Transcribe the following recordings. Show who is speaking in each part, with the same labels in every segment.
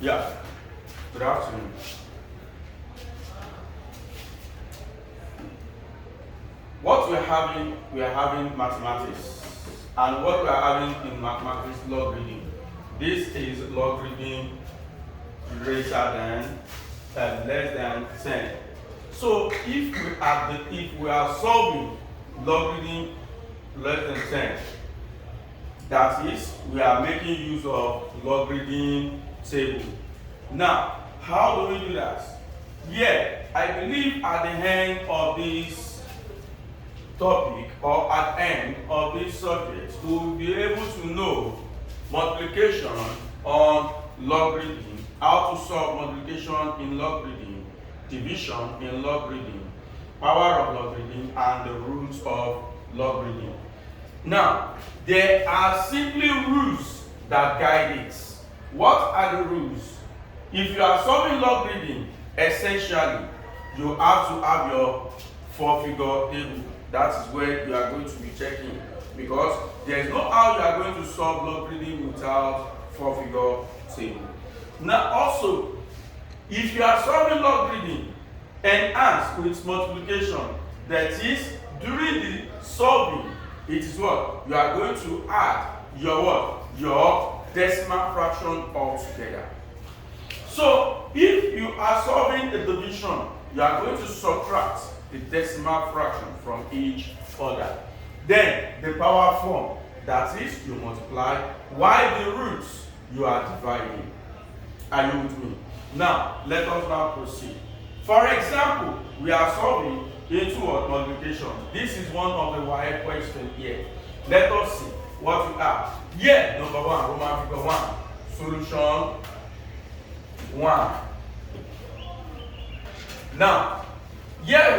Speaker 1: Yeah, good afternoon. What we are having mathematics. And what we are having in mathematics, logarithm. This is logarithm greater than less than 10. So if we are solving logarithm less than 10, that is, we are making use of logarithm table. Now, how do we do that? Yeah, I believe at the end of this topic or at end of this subject, we will be able to know multiplication on logarithm, how to solve multiplication in logarithm, division in logarithm, power of logarithm, and the roots of logarithm. Now, there are simply rules that guide it. What are the rules? If you are solving logarithm, essentially, you have to have your four-figure table. That is where you are going to be checking, because there is no how you are going to solve logarithm without four-figure table. Now, also, if you are solving logarithm enhanced with multiplication, that is, during the solving, it is what? You are going to add your what? Your decimal fraction altogether. So, if you are solving a division, you are going to subtract the decimal fraction from each other. Then, the power form, that is, you multiply, while the roots, you are dividing. Are you with me? Now, let us now proceed. For example, we are solving into multiplication. This is one of the wire questions here. Let us see what we have. Here, number one, Roman figure 1. Solution 1. Now, here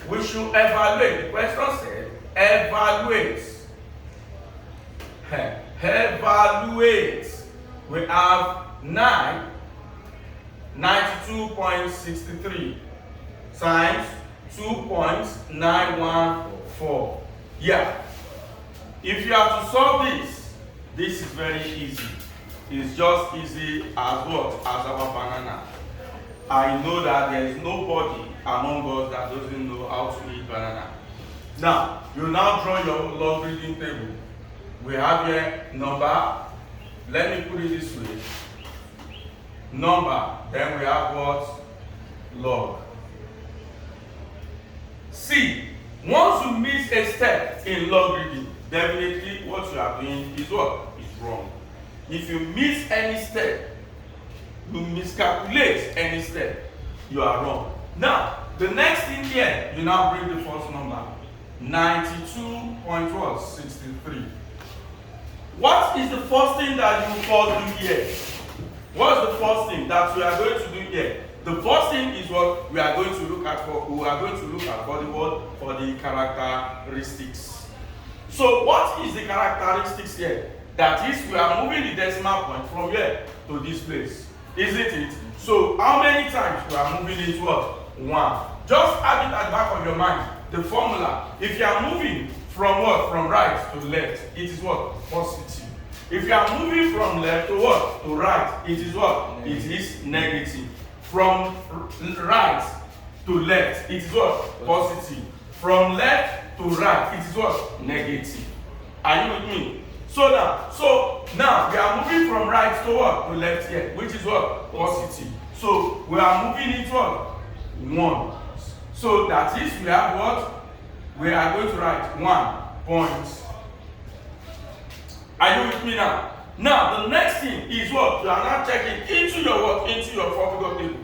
Speaker 1: we should evaluate. The question said, evaluate. Evaluate. We have 92.63 times 2.914. Yeah. If you have to solve this is very easy. It's just easy as what? As our banana. I know that there is nobody among us that doesn't know how to eat banana. Now, you now draw your logarithm table. We have here number. Let me put it this way. Number. Then we have what? Log. See, once you miss a step in logarithm, definitely what you are doing is what? Is wrong. If you miss any step, you miscalculate any step, you are wrong. Now, the next thing here, you now bring the first number, 92.63. What is the first thing that you call do here? What's the first thing that we are going to do here? The first thing is what we are going to look at for. We are going to look at for the word for the characteristics. So what is the characteristics here? That is, we are moving the decimal point from here to this place, isn't it? So how many times we are moving it what? 1. Just have it at the back of your mind. The formula. If you are moving from what? From right to left, it is what? Positive. If you are moving from left to what? To right, it is what? It is negative. From right to left, it is what? Positive. From left to right, it is what? Negative. Are you with me? So now we are moving from right to what? To left here, which is what? Positive. So we are moving it what? 1. So that is, we have what? We are going to write 1 point. Are you with me now? Now the next thing is what? You are now checking into your what? Into your four-figure table.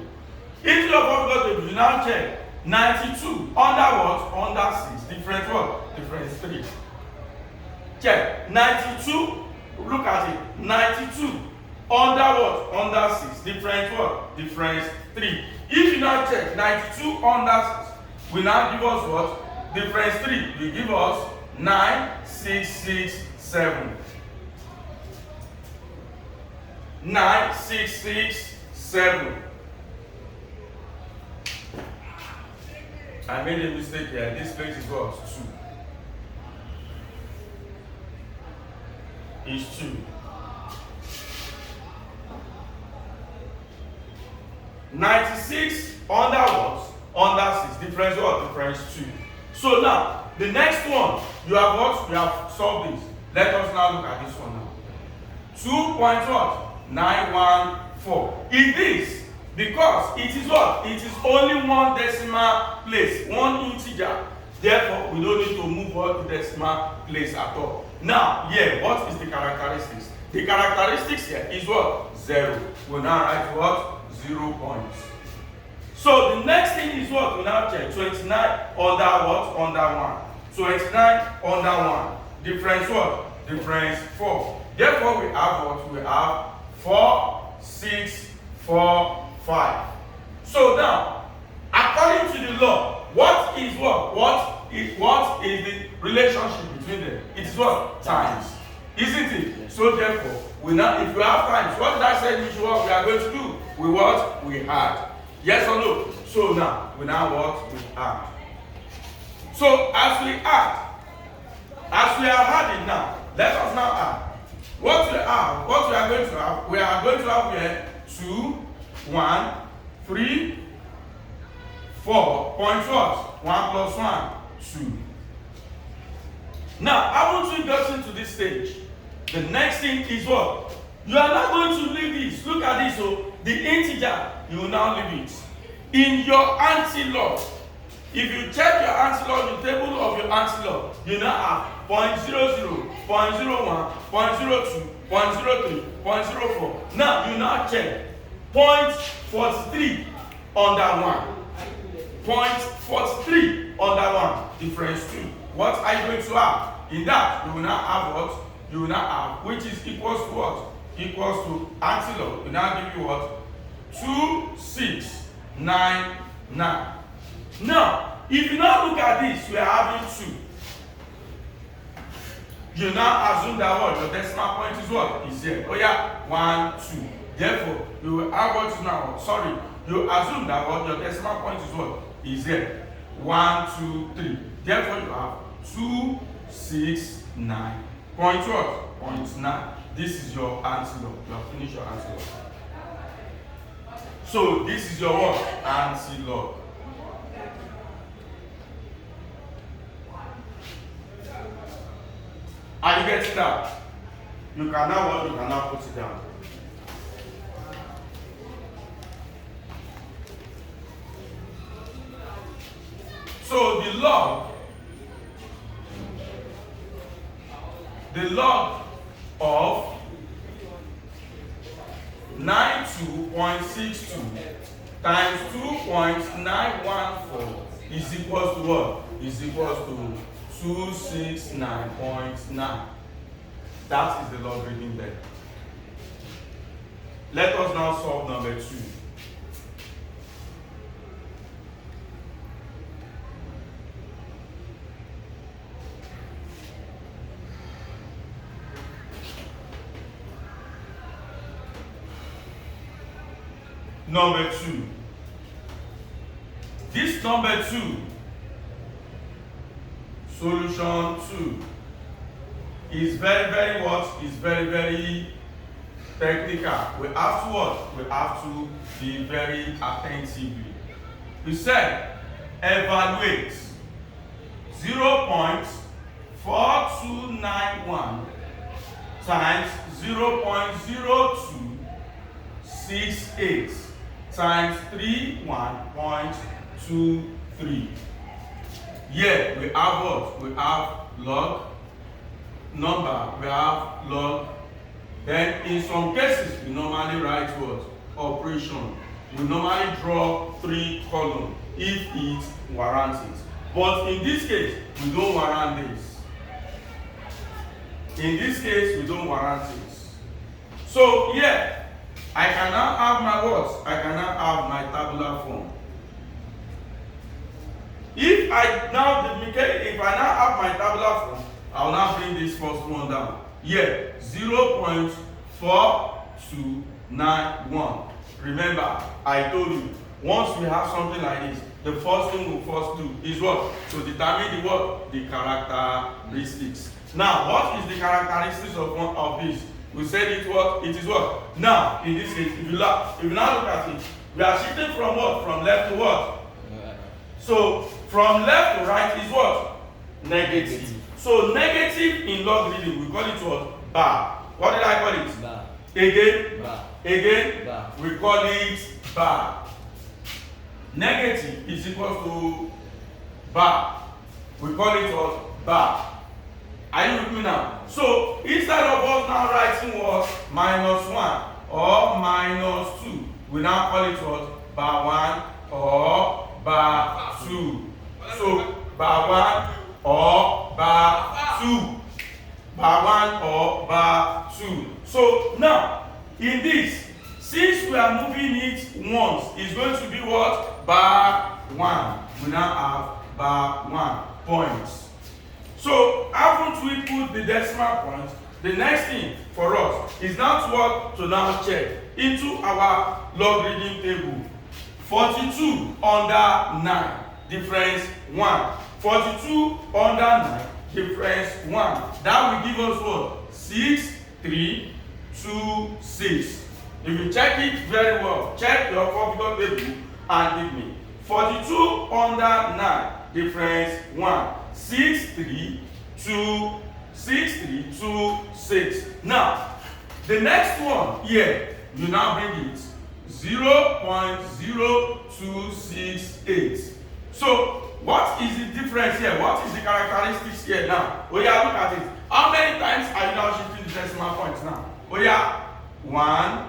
Speaker 1: Into your four-figure table, you now check 92 under what? Under 6. Difference what? Difference 3. Check 92. Look at it. 92 under what? Under 6. Difference what? Difference 3. If you now check 92 under 6, will now give us what? Difference 3. Will give us 9667. 9667. I made a mistake here. This place is what? 2. Is 2. 96 under what? Under 6. Difference what? Difference 2. So now, the next one, you have what? You have solved this. Let us now look at this one now. 2.914. It is because it is what? It is only one decimal place, one integer. Therefore, we don't need to move what the decimal place at all. Now, here, what is the characteristics? The characteristics here is what? 0. We'll now write what? 0 points. So the next thing is what? We now check 29 under what? Under 1. 29 under 1. Difference what? Difference 4. Therefore, we have what? We have 4, 6, 4, 5. So now, according to the law, what is what? What is the relationship between them? It is what? Times. Isn't it? Yes. So therefore, we now, if we have times, what did I say which what we are going to do? We what? We add. Yes or no? So now, we now what? We add. So as we add, as we are adding now, let us now add. What we are going to have, we are going to have here 2, 1, 3, 4, point what? 1 plus 1, 2. Now, haven't we gotten to this stage? The next thing is what? You are not going to leave this. Look at this. So, the integer, you will now leave it. In your anti-log, if you check your anti-log, the table of your anti-log, you now have 0.00, 0.01, 0.02, 0.03, 0.04. Now, you now check 0.43 under 1. 0.43 under 1. Difference 2. What are you going to have? In that, you will now have what? You will now have, which is equals to what? Equals to anti-log. We now give you what? 2699. Now, if you now look at this, we are having 2. You now assume that what? Your decimal point is what? Is here. Oh yeah, 1, 2. Therefore, you will have what is now? Sorry, you assume that what? Your decimal point is what? Is here. 1, 2, 3. Therefore, you have 2, 6, 9. Point what? Point 9. This is your anti-log. You have finished your anti-log. So this is your what? Anti-log. Are you getting that? You can now what? You can now put it down. So the log of 92.62 times 2.914 is equals to what? Is equals to 269.9. That is the logarithm there. Let us now solve number 2. Number 2. This number 2, solution 2, is very what? Is very technical. We have to what? We have to be very attentively. We said evaluate 0.4291 times 0.0268 times 31.23. Here we have what? We have log number, we have log. Then in some cases we normally write what? Operation. We normally draw 3 columns if it warrants it. But in this case, we don't warrant this. In this case, we don't warrant it. So here, I can now have my what? I can now have my tabular form. If I now have my tabular form, I will now bring this first one down. Here, 0.4291. Remember, I told you, once we have something like this, the first thing we'll first do is what? To determine the what? The characteristics. Now, what is the characteristics of this? We said it what? It is what? Now, in this case, if you now look at it, We are shifting from what? From left to what? So from left to right is what? Negative. So negative in logarithm, we call it what? Bar. What did I call it?
Speaker 2: Bar.
Speaker 1: Again?
Speaker 2: Bar.
Speaker 1: Again?
Speaker 2: Bar.
Speaker 1: We call it bar. Negative is equal to bar. We call it what? Bar. Are you with me now? So instead of us now writing what? -1 or -2, we now call it what? Bar 1 or bar 2. So bar 1 or bar 2. Bar 1 or bar 2. So now, in this, since we are moving it once, it's going to be what? Bar 1. We now have bar 1 points. So after we put the decimal point, the next thing for us is now to what? To now check into our logarithm table. 42 under 9, difference 1. 42 under 9, difference 1. That will give us what? 6, 3, 2, 6. If you check it very well, check your figure table and give me 42 under 9, difference 1. 6, 3, 2, 6, 3, 2, 6. Now, the next one here, you now bring it 0.0268. So, what is the difference here? What is the characteristics here now? Oh yeah, look at it. How many times are you now shifting the decimal points now? Oh yeah, 1,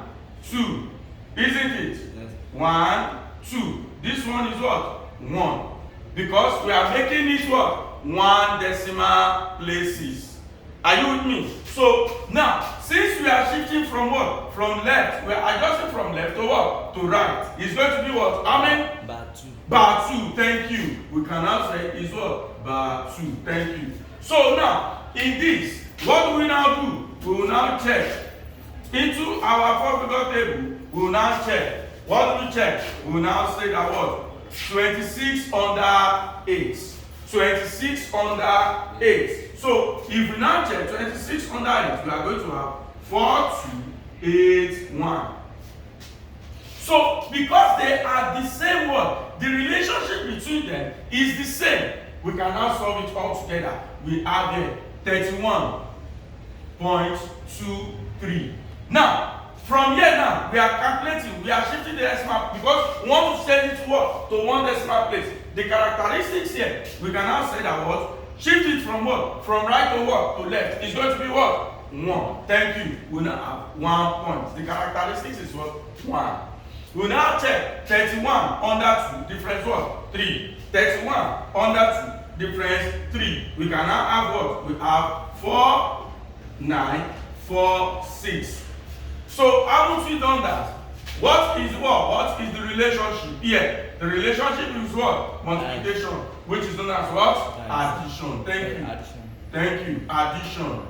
Speaker 1: 2. Isn't it? Yes. 1, 2. This one is what? 1. Because we are making it what? 1 decimal places. Are you with me? So now, since we are shifting from what? From left, we are adjusting from left to what? To right. It's going to be what? How many?
Speaker 2: Bar 2.
Speaker 1: Bar 2, thank you. We can now say is what? Bar 2, thank you. So now, in this, what do we now do? We will now check into our figure table. We will now check. What do we check? We will now say that what? 26 under 8. 26 under 8. So if we now check 26 under 8, we are going to have 4281. So because they are the same word, the relationship between them is the same. We can now solve it all together. We have here 31.23. Now, from here now, we are calculating, we are shifting the decimal because we want to send it to what? To 1 decimal place. The characteristics here, we can now say that what? Shift it from what? From right to what? To left. It's going to be what? 1. Thank you. We now have 1 point. The characteristics is what? 1. We now check 31 under 2, difference what? 3. 31 under 2, difference 3. We can now have what? We have 4, 9, 4, 6. So haven't we done that? What is what? What is the relationship here? The relationship is what? Multiplication, which is known as what? Addition. Thank you. Thank you. Addition.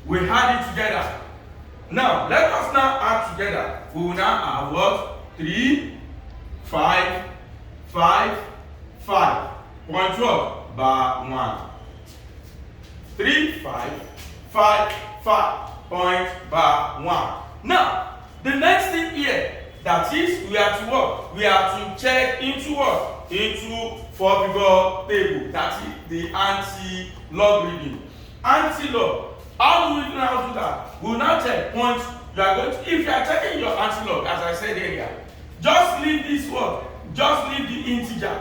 Speaker 1: We add it together. Now, let us now add together. We will now have what? 3, 5, 5, 5. Point what? Bar 1. 3, 5, 5, 5. Point bar 1. Now, the next thing here, that is, we are to what? We are to check into what? Into figure table. That is the anti-logarithm. Anti-log. How do we now do that? We will now check points. You are going to, if you are checking your anti-log, as I said earlier, just leave this word. Just leave the integer.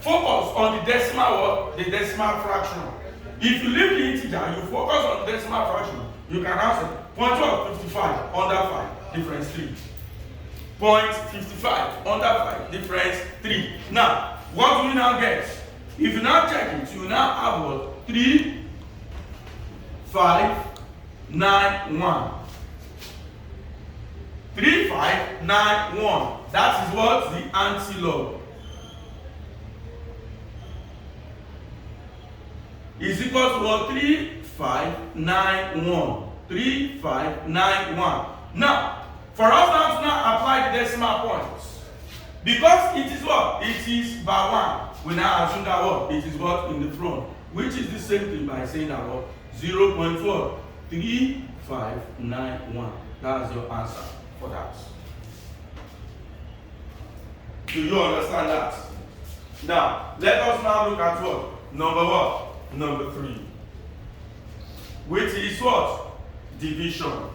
Speaker 1: Focus on the decimal word, the decimal fraction. If you leave the integer, you focus on the decimal fraction, you can answer 0.55 under 5, difference 3. 0.55 under 5, difference 3. Now, what do we now get? If you now check it, you now have what? 3, 5, 9, 1. 3, 5, 9, 1. That is what? The anti-log. Is equal to what? 3, 5, 9, 1. 3, 5, 9, 1. Now, for us now to now apply the decimal points, because it is what? It is by 1. We now assume that what? It is what? In the front, which is the same thing by saying that what? 0.3, 5, 9, 1. That's your answer. for that. Do you understand that? Now, let us now look at what? Number 3. Which is what? Division.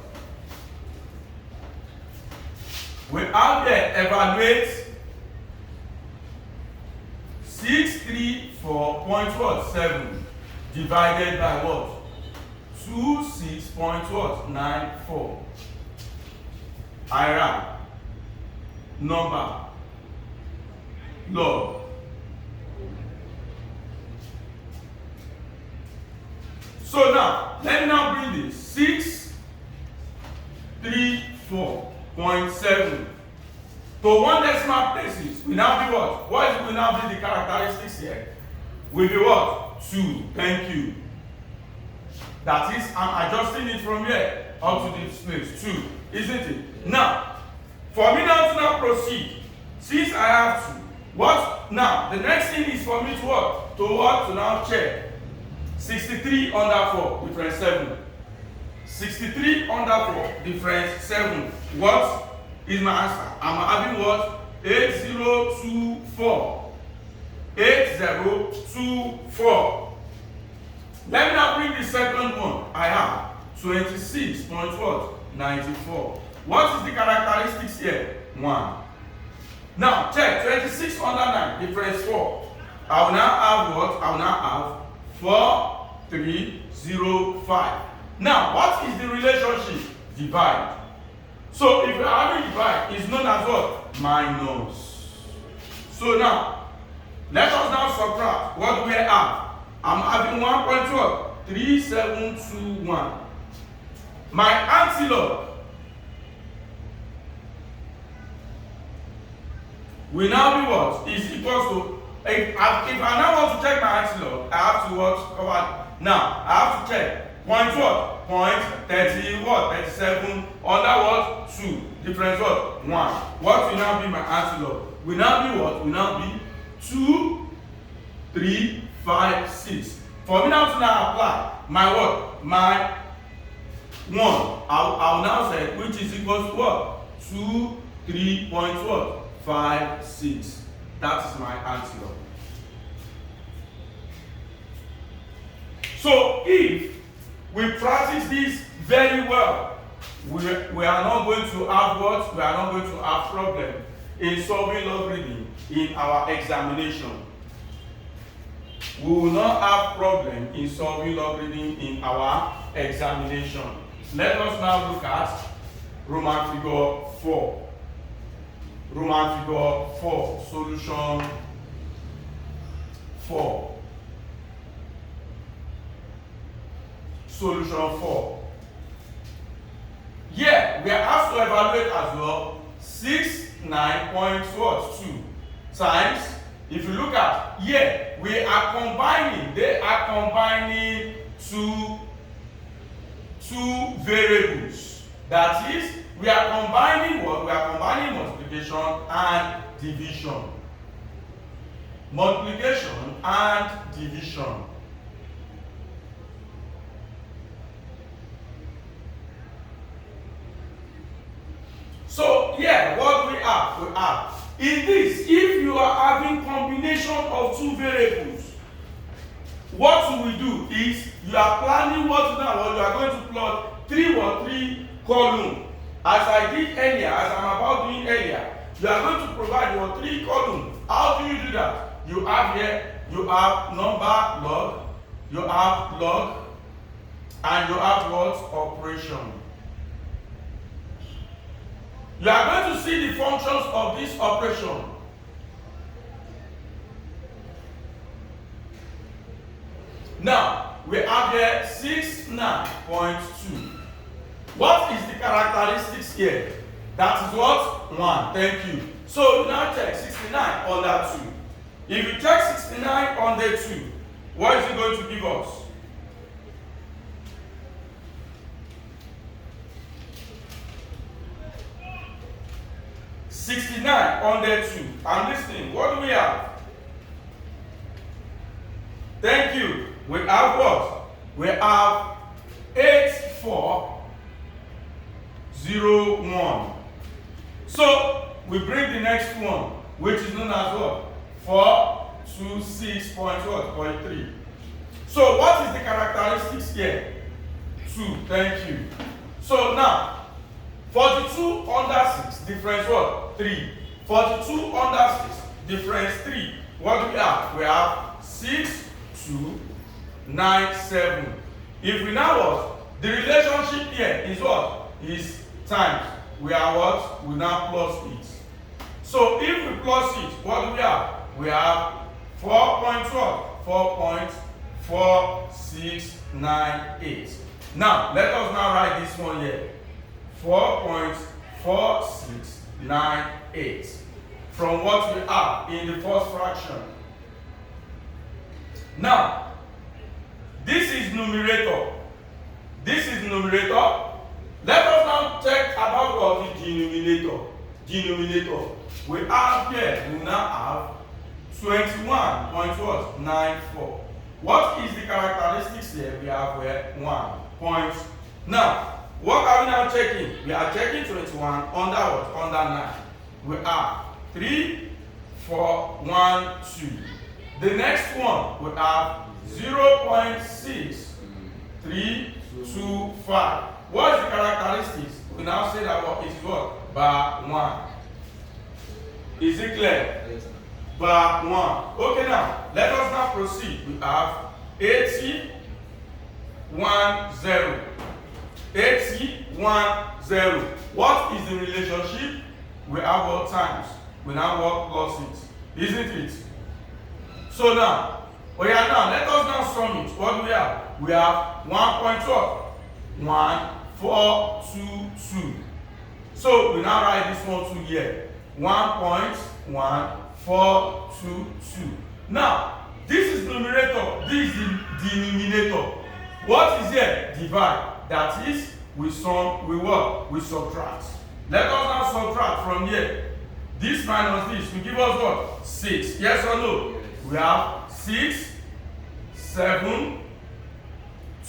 Speaker 1: We have there evaluate 634.7 divided by what? 26.94. Iron, number, log. So now, let me now bring this 634.7 to one decimal places. We now be what? What is we now be the characteristics here? Will be what? 2. Thank you. That is, I'm adjusting it from here up to this place. 2. Isn't it? Now, for me now to now proceed, since I have 2, what? Now, the next thing is for me to what? To what? To now check. 63 under 4, difference 7. 63 under 4, difference 7. What is my answer? I'm having what? 8024. 8024. Let me now bring the second one. I have 26.94. What is the characteristics here? 1. Now check 26 under 9, difference 4. I will now have what? I will now have 4305. Now, what is the relationship? Divide. So, if you are having divide, it's known as what? Minus. So now, let us now subtract. What do we have? I'm having 1.3721. My antilog will now be what? Is equals to, if I now want to check my antilog, I have to what? Cover. Now, I have to check. Point what? Point 30 what? 37 under what? 2. Difference what? 1. What will now be my antilog? Will now be what? Will now be 2, 3, 5, 6. For me now to now apply my what? My 1. I'll now say which is equal to what? 2, 3 point what? 5, 6. That is my antilog. So if we practice this very well, we are not going to have what? We are not going to have problem in solving logarithm in our examination. We will not have problem in solving logarithm in our examination. Let us now look at Roman figure 4. Roman figure 4, solution 4. Solution 4. Yeah, we are asked to evaluate as well 69.2 times. If you look at here, we are combining, they are combining two variables. That is, we are combining what? We are combining multiplication and division. Multiplication and division. So, yeah, what we have? We have. In this, if you are having combination of two variables, what we do is you are planning what now, what you are going to plot 3 column. As I did earlier, as I'm about doing earlier, you are going to provide your 3 columns. How do you do that? You have here, you have number log, you have log, and you have what? Operation. You are going to see the functions of this operation. Now, we have here 69.2. What is the characteristics here? That is what? 1. Thank you. So, you now check 69 under 2. If you check 69 under 2, what is it going to give us? under 2. I'm listening. What do we have? Thank you. We have what? We have 8401. So we bring the next one, which is known as what? 426.3. So what is the characteristics here? 2. Thank you. So now 42 under 6 difference what? 3. 42 under 6 difference 3. What do we have? We have 6, 2, 9, 7. If we now what? The relationship here is what? Is times. We are what? We now plus it. So if we plus it, what do we have? We have 4.4698. Now let us now write this one here. 4.4698 from what we have in the first fraction. Now, this is numerator. This is numerator. Let us now check about what is denominator. Denominator. We have here, we now have 21.94. What is the characteristics here? We have here 1 point. Now, what are we now checking? We are checking 21 under what? Under 9. We have 3, 4, 1, 2. The next one we have 0.6325. What is the characteristics? We now say that what is what? Bar 1. Is it clear?
Speaker 2: Yes.
Speaker 1: Bar 1. Okay, now let us now proceed. We have 80, 1, 0. 80, 1, 0. What is the relationship? We have what times? We now work plus it. Isn't it? So now, let us now sum it. What do we have? We have 1.1422. So we now write this one to here. 1.1422. Now, this is numerator, this is the denominator. What is here? Divide. That is, we sum, we what? We subtract. Let us now subtract from here. This minus this will give us what? 6. Yes or no?
Speaker 2: Yes.
Speaker 1: We have 6, 7,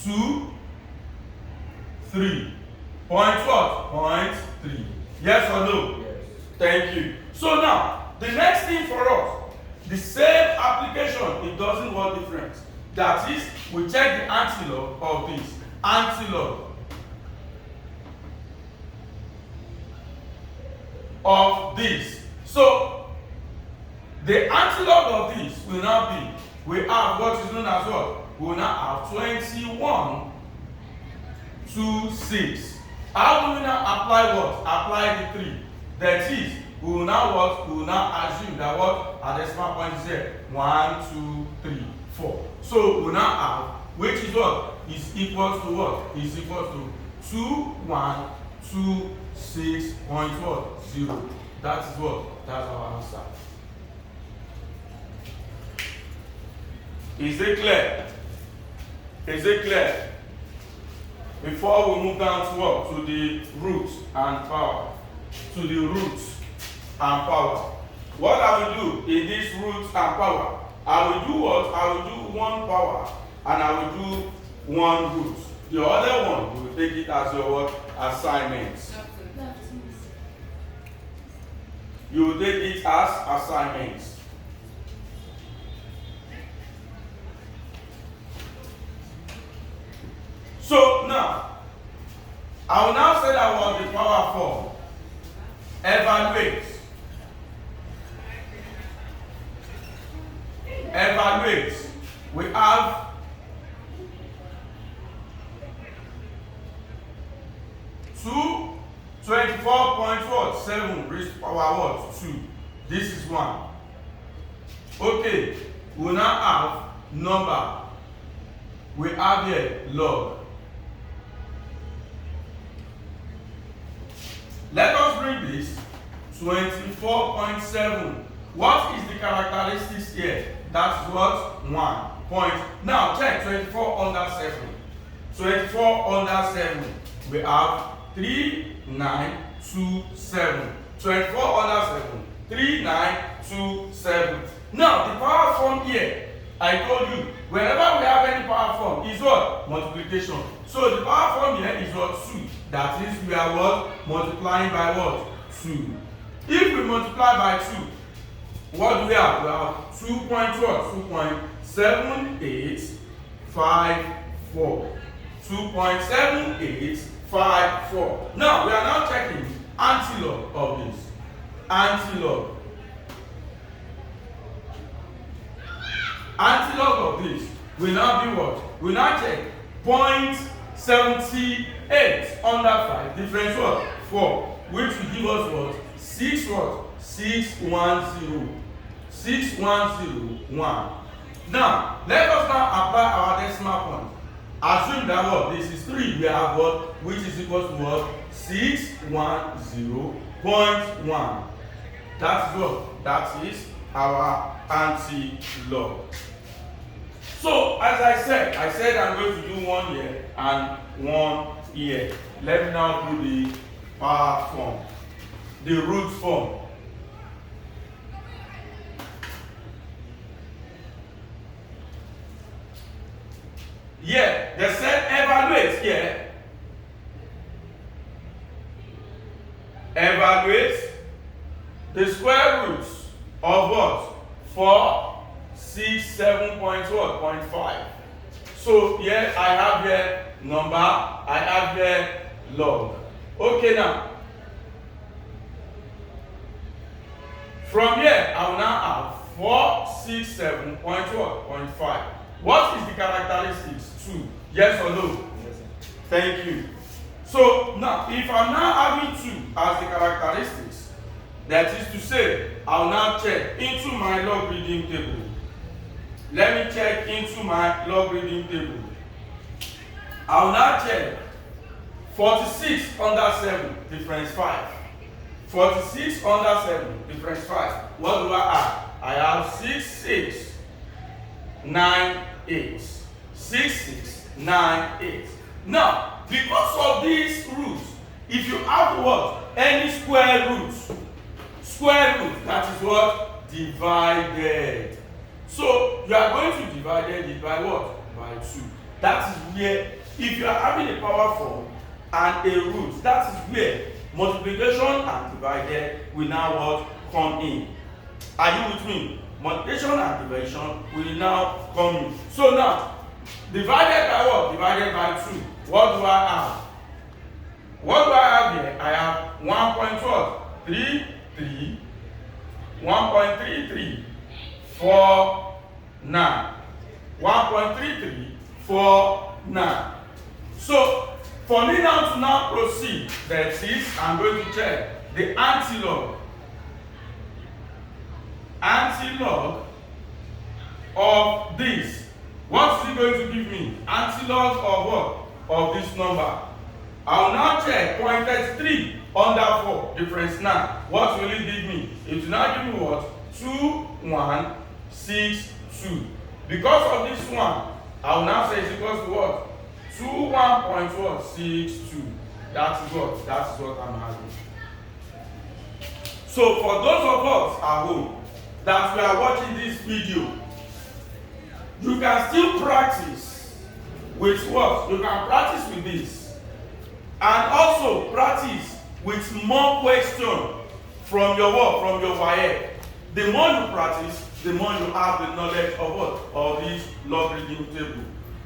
Speaker 1: 2, 3. Point what? Point 3. Yes or no?
Speaker 2: Yes.
Speaker 1: Thank you. So now, the next thing for us, the same application, it doesn't work different. That is, we check the antilog of this. Antilog of this. So, the antilog of this will now be, we have what is known as what? We will now have 21 to 6. How do we now apply what? Apply the 3. That is, we will now what? We will now assume that what? Our decimal point is here. 1, 2, 3, 4. So, we will now have, which is what? Is equals to what? Is equals to 2126.0. That is what? That's our answer. Is it clear? Is it clear? Before we move down to what? To the roots and power. To the roots and power. What I will do in this roots and power, I will do what? I will do 1 power and I will do 1 root. The other one, we will take it as your what? Assignments. You will take it as assignments. So now, I will now say that what the power form. Evaluate. Evaluate. We have 24.7 raised to power what? 2. This is 1. Okay, we now have number. We have here log. Let us bring this 24.7. What is the characteristics here? That's what? 1 point. Now check 24 under 7. 24 under 7. We have 3927. 24 under 7. 3927. Now the power form here, I told you, whenever we have any power form, is what? Multiplication. So the power form here is what? 2. That is, we are what? Multiplying by what? 2. If we multiply by 2, what do we have? We have 2.7854. 2.7854. Now we are now checking antilog of this. Antilog of this will now be what? We now check 0.78 under 5 difference what? 4, which will give us what? 6 what? 6101. Now let us now apply our decimal point. Assume that what? This is 3. We have what? Which is equal to what? 610.1. That is what? That is our anti-log. So as I said I'm going to do 1 here and 1 here. Let me now do the power form, the root form. Yeah, they said evaluate here. Evaluate the square roots of what? 4, 6, 7.5. So here I have here number, I have here log. Okay, now from here I will now have 4, 6, 7.5. What is the characteristics? 2. Yes or no?
Speaker 2: Yes, sir.
Speaker 1: Thank you. So now, if I'm now having 2 as the characteristics, that is to say, I'll now check into my log reading table. Let me check into my log reading table. I'll now check 46 under 7 difference 5. 46 under 7 difference 5. What do I have? I have 6, 6, 9, 8. 6, 6, 9, 8. Now, because of these roots, if you have what? Any square root, that is what? Divided. So, you are going to divide it by what? By 2. That is where, if you are having a power form and a root, that is where multiplication and divided will now what? Come in. Are you with me? Multiplication and division will now come in. So now, divided by what? Divided by 2. What do I have? What do I have here? I have 1.33, 1.3349. 1.3349. So, for me now to now proceed, that is, I'm going to check the antilog. Antilog of this. What is it going to give me? Antilog of what? Of this number. I will now check 0.33 under 4 difference 9. What will it give me? It will now give me what? 2162. Because of this one, I will now say it's equals to what? 21.62. That is what? That is what I'm having. So for those of us at home that we are watching this video, you can still practice with what? You can practice with this. And also practice with more questions from your work, from your YA. The more you practice, the more you have the knowledge of what? Of this logarithm table.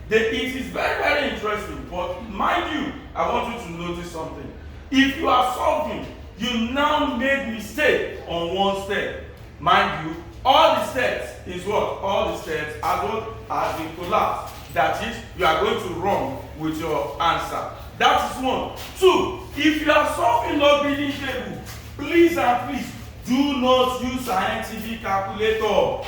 Speaker 1: It is very, very interesting, but mind you, I want you to notice something. If you are solving, you now made mistake on one step. Mind you, all the steps is what? All the steps are what? Has been collapsed. That is, you are going to run with your answer. That is 1. 2, if you are solving logarithm table, please and please do not use scientific calculator.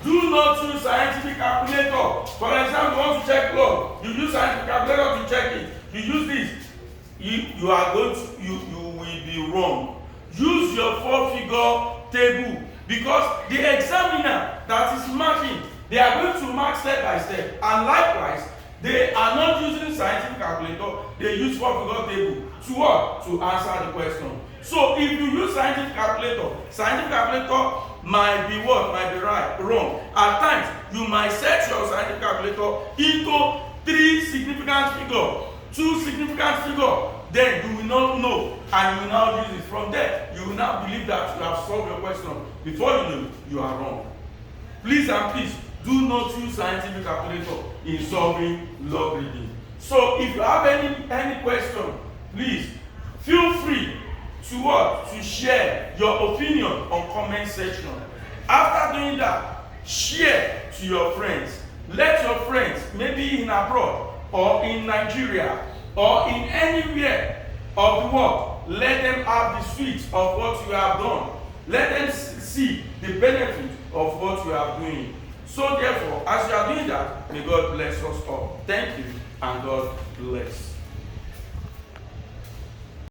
Speaker 1: Do not use scientific calculator. For example, you want to check log, you use scientific calculator to check it. You use this, you are going to you will be wrong. Use your 4-figure table, because the examiner that is marking, they are going to mark step by step, and likewise they are not using scientific calculator, they use 4-figure table to what? To answer the question. So if you use scientific calculator might be what? Might be right, wrong. At times you might set your scientific calculator into 3 significant figure, 2 significant figure, then you will not know, and you will now use it. From there, you will now believe that you have solved your question. Before you know, you are wrong. Please and please, do not use scientific calculator in solving logarithm. So if you have any question, please feel free to what? To share your opinion on comment section. After doing that, share to your friends. Let your friends, maybe in abroad or in Nigeria or in anywhere of the world, let them have the sweet of what you have done. Let them see the benefit of what you are doing. So therefore, as you are doing that, may God bless us all. Thank you, and God bless.